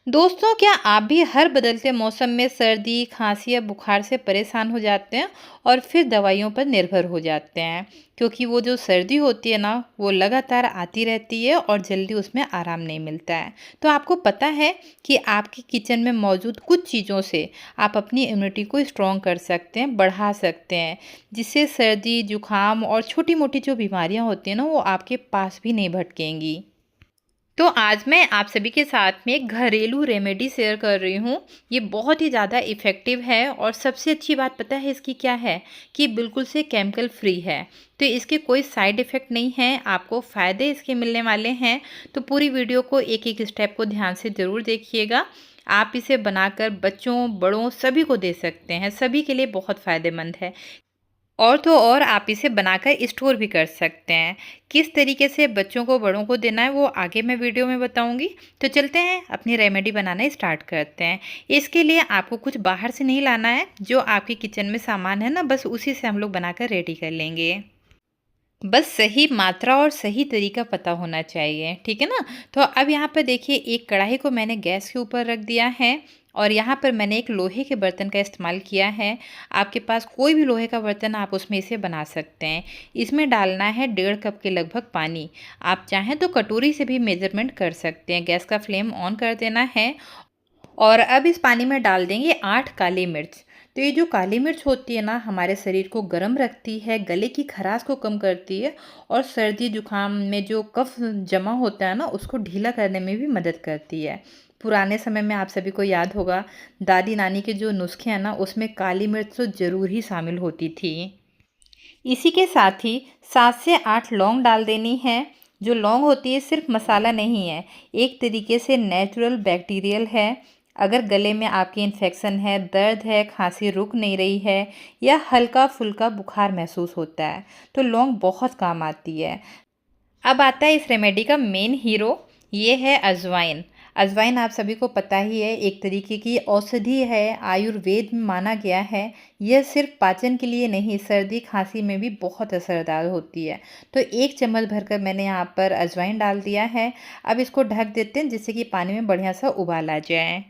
दोस्तों, क्या आप भी हर बदलते मौसम में सर्दी, खांसी या बुखार से परेशान हो जाते हैं और फिर दवाइयों पर निर्भर हो जाते हैं? क्योंकि वो जो सर्दी होती है ना, वो लगातार आती रहती है और जल्दी उसमें आराम नहीं मिलता है। तो आपको पता है कि आपके किचन में मौजूद कुछ चीज़ों से आप अपनी इम्यूनिटी को स्ट्रॉन्ग कर सकते हैं, बढ़ा सकते हैं, जिससे सर्दी, जुकाम और छोटी-मोटी जो बीमारियां होती हैं ना, वो आपके पास भी नहीं भटकेंगी। तो आज मैं आप सभी के साथ में एक घरेलू रेमेडी शेयर कर रही हूँ। ये बहुत ही ज़्यादा इफ़ेक्टिव है और सबसे अच्छी बात पता है इसकी क्या है कि बिल्कुल से केमिकल फ्री है। तो इसके कोई साइड इफ़ेक्ट नहीं है, आपको फ़ायदे इसके मिलने वाले हैं। तो पूरी वीडियो को एक-एक स्टेप को ध्यान से ज़रूर देखिएगा। आप इसे बनाकर बच्चों, बड़ों सभी को दे सकते हैं, सभी के लिए बहुत फ़ायदेमंद है। और तो और आप इसे बनाकर स्टोर भी कर सकते हैं। किस तरीके से बच्चों को, बड़ों को देना है वो आगे मैं वीडियो में बताऊंगी। तो चलते हैं अपनी रेमेडी बनाना स्टार्ट करते हैं। इसके लिए आपको कुछ बाहर से नहीं लाना है, जो आपके किचन में सामान है ना, बस उसी से हम लोग बनाकर रेडी कर लेंगे। बस सही मात्रा और सही तरीका पता होना चाहिए, ठीक है ना। तो अब यहाँ पर देखिए, एक कढ़ाई को मैंने गैस के ऊपर रख दिया है और यहाँ पर मैंने एक लोहे के बर्तन का इस्तेमाल किया है। आपके पास कोई भी लोहे का बर्तन, आप उसमें इसे बना सकते हैं। इसमें डालना है 1.5 कप के लगभग पानी। आप चाहें तो कटोरी से भी मेजरमेंट कर सकते हैं। गैस का फ्लेम ऑन कर देना है और अब इस पानी में डाल देंगे 8 काली मिर्च। तो ये जो काली मिर्च होती है ना, हमारे शरीर को गर्म रखती है, गले की खराश को कम करती है और सर्दी जुकाम में जो कफ जमा होता है ना, उसको ढीला करने में भी मदद करती है। पुराने समय में आप सभी को याद होगा, दादी नानी के जो नुस्खे हैं ना, उसमें काली मिर्च तो ज़रूर ही शामिल होती थी। इसी के साथ ही 7 से 8 लौंग डाल देनी है। जो लौंग होती है सिर्फ मसाला नहीं है, एक तरीके से नेचुरल बैक्टीरियल है। अगर गले में आपकी इन्फेक्शन है, दर्द है, खांसी रुक नहीं रही है या हल्का फुल्का बुखार महसूस होता है, तो लौंग बहुत काम आती है। अब आता है इस रेमेडी का मेन हीरो, ये है अजवाइन। अजवाइन आप सभी को पता ही है, एक तरीके की औषधि है, आयुर्वेद में माना गया है। यह सिर्फ पाचन के लिए नहीं, सर्दी खांसी में भी बहुत असरदार होती है। तो 1 चम्मच भरकर मैंने यहाँ पर अजवाइन डाल दिया है। अब इसको ढक देते हैं, जिससे कि पानी में बढ़िया सा उबाल आ जाए।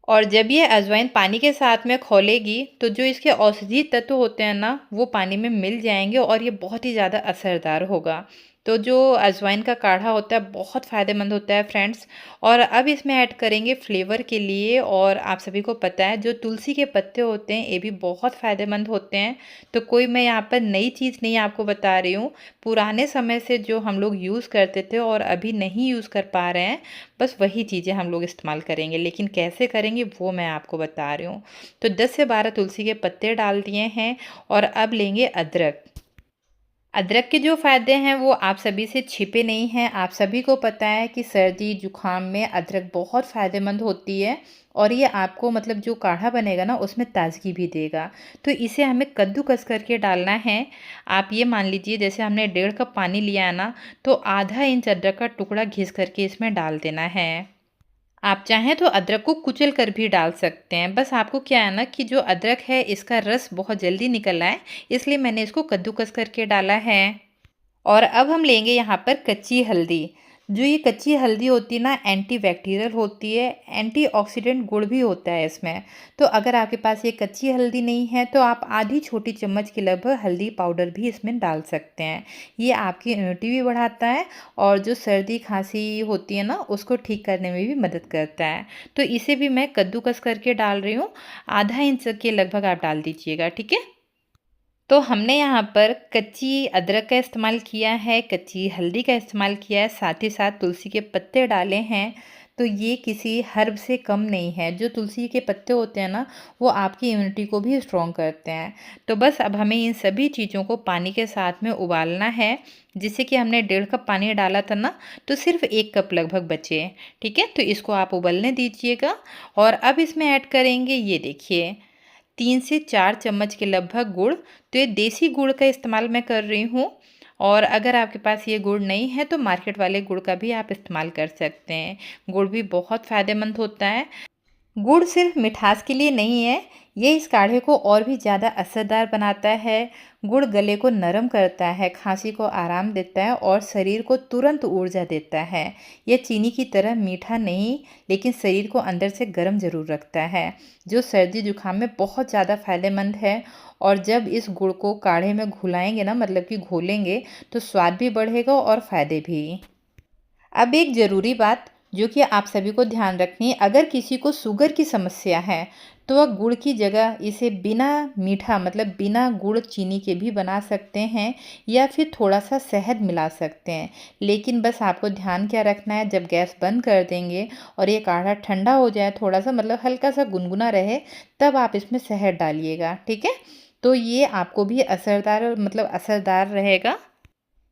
और जब ये अजवाइन पानी के साथ में खौलेगी, तो जो इसके औषधीय तत्व होते हैं ना, वो पानी में मिल जाएंगे और ये बहुत ही ज़्यादा असरदार होगा। तो जो अजवाइन का काढ़ा होता है, बहुत फ़ायदेमंद होता है फ्रेंड्स। और अब इसमें ऐड करेंगे फ्लेवर के लिए, और आप सभी को पता है जो तुलसी के पत्ते होते हैं, ये भी बहुत फ़ायदेमंद होते हैं। तो कोई मैं यहाँ पर नई चीज़ नहीं आपको बता रही हूँ। पुराने समय से जो हम लोग यूज़ करते थे और अभी नहीं यूज़ कर पा रहे हैं, बस वही चीज़ें हम लोग इस्तेमाल करेंगे। लेकिन कैसे करेंगे वो मैं आपको बता रही हूँ। तो 10 से 12 तुलसी के पत्ते डाल दिए हैं और अब लेंगे अदरक। अदरक के जो फ़ायदे हैं वो आप सभी से छिपे नहीं हैं। आप सभी को पता है कि सर्दी जुकाम में अदरक बहुत फ़ायदेमंद होती है और ये आपको, मतलब जो काढ़ा बनेगा ना, उसमें ताज़गी भी देगा। तो इसे हमें कद्दूकस करके डालना है। आप ये मान लीजिए, जैसे हमने 1.5 कप पानी लिया है ना, तो आधा इंच अदरक का टुकड़ा घिस करके इसमें डाल देना है। आप चाहें तो अदरक को कुचल कर भी डाल सकते हैं। बस आपको क्या है ना, कि जो अदरक है इसका रस बहुत जल्दी निकल आए, इसलिए मैंने इसको कद्दूकस करके डाला है। और अब हम लेंगे यहाँ पर कच्ची हल्दी। जो ये कच्ची हल्दी होती है ना, एंटीबैक्टीरियल होती है, एंटीऑक्सीडेंट गुण भी होता है इसमें। तो अगर आपके पास ये कच्ची हल्दी नहीं है, तो आप आधी छोटी चम्मच के लगभग हल्दी पाउडर भी इसमें डाल सकते हैं। ये आपकी इम्यूनिटी भी बढ़ाता है और जो सर्दी खांसी होती है ना, उसको ठीक करने में भी मदद करता है। तो इसे भी मैं कद्दूकस करके डाल रही हूँ। आधा इंच के लगभग आप डाल दीजिएगा, ठीक है। तो हमने यहाँ पर कच्ची अदरक का इस्तेमाल किया है, कच्ची हल्दी का इस्तेमाल किया है, साथ ही साथ तुलसी के पत्ते डाले हैं। तो ये किसी हर्ब से कम नहीं है। जो तुलसी के पत्ते होते हैं ना, वो आपकी इम्यूनिटी को भी स्ट्रॉन्ग करते हैं। तो बस अब हमें इन सभी चीज़ों को पानी के साथ में उबालना है। जिससे कि हमने 1.5 कप पानी डाला था ना, तो सिर्फ 1 कप लगभग बचे, ठीक है। तो इसको आप उबलने दीजिएगा और अब इसमें ऐड करेंगे, ये देखिए, 3 से 4 चम्मच के लगभग गुड़। तो ये देसी गुड़ का इस्तेमाल मैं कर रही हूँ। और अगर आपके पास ये गुड़ नहीं है, तो मार्केट वाले गुड़ का भी आप इस्तेमाल कर सकते हैं। गुड़ भी बहुत फ़ायदेमंद होता है। गुड़ सिर्फ मिठास के लिए नहीं है, ये इस काढ़े को और भी ज़्यादा असरदार बनाता है। गुड़ गले को नरम करता है, खांसी को आराम देता है और शरीर को तुरंत ऊर्जा देता है। यह चीनी की तरह मीठा नहीं, लेकिन शरीर को अंदर से गर्म ज़रूर रखता है, जो सर्दी जुकाम में बहुत ज़्यादा फायदेमंद है। और जब इस गुड़ को काढ़े में घुलाएंगे ना, मतलब कि घोलेंगे, तो स्वाद भी बढ़ेगा और फ़ायदे भी। अब एक ज़रूरी बात जो कि आप सभी को ध्यान रखनी है, अगर किसी को शुगर की समस्या है तो वह गुड़ की जगह इसे बिना मीठा, मतलब बिना गुड़ चीनी के भी बना सकते हैं, या फिर थोड़ा सा शहद मिला सकते हैं। लेकिन बस आपको ध्यान क्या रखना है, जब गैस बंद कर देंगे और ये काढ़ा ठंडा हो जाए, थोड़ा सा मतलब हल्का सा गुनगुना रहे, तब आप इसमें शहद डालिएगा, ठीक है। तो ये आपको भी असरदार, मतलब असरदार रहेगा।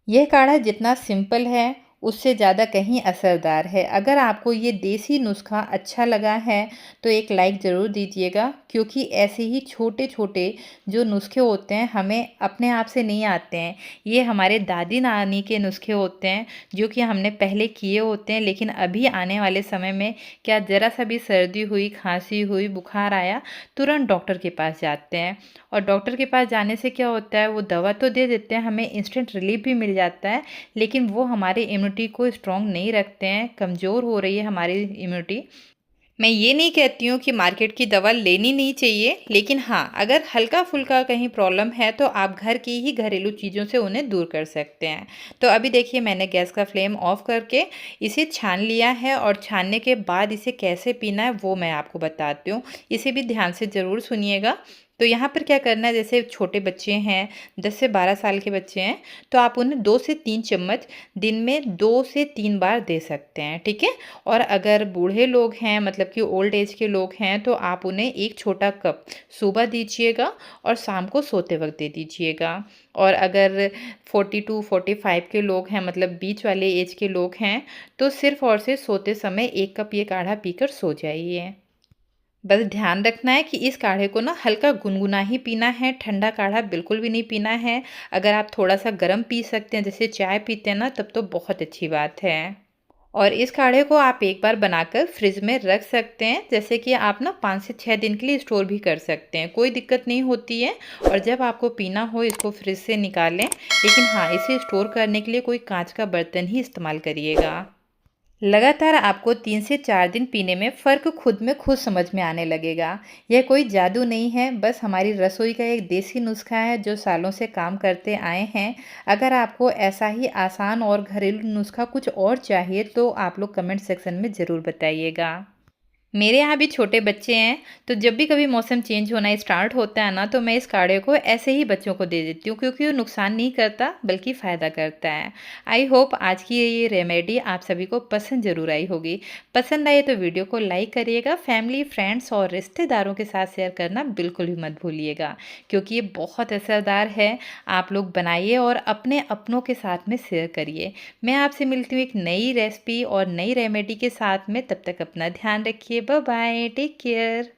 यह काढ़ा जितना सिंपल है, उससे ज़्यादा कहीं असरदार है। अगर आपको ये देसी नुस्खा अच्छा लगा है तो एक लाइक ज़रूर दीजिएगा, क्योंकि ऐसे ही छोटे-छोटे जो नुस्खे होते हैं हमें अपने आप से नहीं आते हैं। ये हमारे दादी नानी के नुस्खे होते हैं, जो कि हमने पहले किए होते हैं, लेकिन अभी आने वाले समय में क्या ज़रा सा भी सर्दी हुई, खांसी हुई, बुखार आया, तुरंत डॉक्टर के पास जाते हैं। और डॉक्टर के पास जाने से क्या होता है, वो दवा तो दे देते हैं, हमें इंस्टेंट रिलीफ भी मिल जाता है, लेकिन वो हमारे इम्यूनिटी को स्ट्रॉन्ग नहीं रखते हैं, कमज़ोर हो रही है हमारी इम्यूनिटी। मैं ये नहीं कहती हूँ कि मार्केट की दवा लेनी नहीं चाहिए, लेकिन हाँ, अगर हल्का फुल्का कहीं प्रॉब्लम है तो आप घर की ही घरेलू चीज़ों से उन्हें दूर कर सकते हैं। तो अभी देखिए, मैंने गैस का फ्लेम ऑफ करके इसे छान लिया है, और छानने के बाद इसे कैसे पीना है वो मैं आपको बताती हूँ। इसे भी ध्यान से ज़रूर सुनिएगा। तो यहाँ पर क्या करना है, जैसे छोटे बच्चे हैं, 10 से 12 साल के बच्चे हैं, तो आप उन्हें 2 से 3 चम्मच दिन में 2 से 3 बार दे सकते हैं, ठीक है। और अगर बूढ़े लोग हैं, मतलब कि ओल्ड एज के लोग हैं, तो आप उन्हें एक छोटा कप सुबह दीजिएगा और शाम को सोते वक्त दे दीजिएगा। और अगर 40 to 45 के लोग हैं, मतलब बीच वाले एज के लोग हैं, तो सिर्फ और सिर्फ सोते समय 1 कप ये काढ़ा पीकर सो जाइए। बस ध्यान रखना है कि इस काढ़े को ना हल्का गुनगुना ही पीना है, ठंडा काढ़ा बिल्कुल भी नहीं पीना है। अगर आप थोड़ा सा गर्म पी सकते हैं, जैसे चाय पीते हैं ना, तब तो बहुत अच्छी बात है। और इस काढ़े को आप एक बार बनाकर फ्रिज में रख सकते हैं, जैसे कि आप ना 5 से 6 दिन के लिए स्टोर भी कर सकते हैं, कोई दिक्कत नहीं होती है। और जब आपको पीना हो, इसको फ्रिज से निकालें, लेकिन हाँ, इसे स्टोर करने के लिए कोई कांच का बर्तन ही इस्तेमाल करिएगा। लगातार आपको 3 से 4 दिन पीने में फ़र्क खुद में खुद समझ में आने लगेगा। यह कोई जादू नहीं है, बस हमारी रसोई का एक देसी नुस्खा है जो सालों से काम करते आए हैं। अगर आपको ऐसा ही आसान और घरेलू नुस्खा कुछ और चाहिए तो आप लोग कमेंट सेक्शन में ज़रूर बताइएगा। मेरे यहाँ भी छोटे बच्चे हैं, तो जब भी कभी मौसम चेंज होना स्टार्ट होता है ना, तो मैं इस काढ़े को ऐसे ही बच्चों को दे देती हूँ, क्योंकि वो नुकसान नहीं करता बल्कि फ़ायदा करता है। आई होप आज की ये रेमेडी आप सभी को पसंद ज़रूर आई होगी। पसंद आई तो वीडियो को लाइक करिएगा, फैमिली, फ्रेंड्स और रिश्तेदारों के साथ शेयर करना बिल्कुल भी मत भूलिएगा, क्योंकि ये बहुत असरदार है। आप लोग बनाइए और अपने अपनों के साथ में शेयर करिए। मैं आपसे मिलती हूँ एक नई रेसिपी और नई रेमेडी के साथ में, तब तक अपना ध्यान रखिए। Bye bye, take care.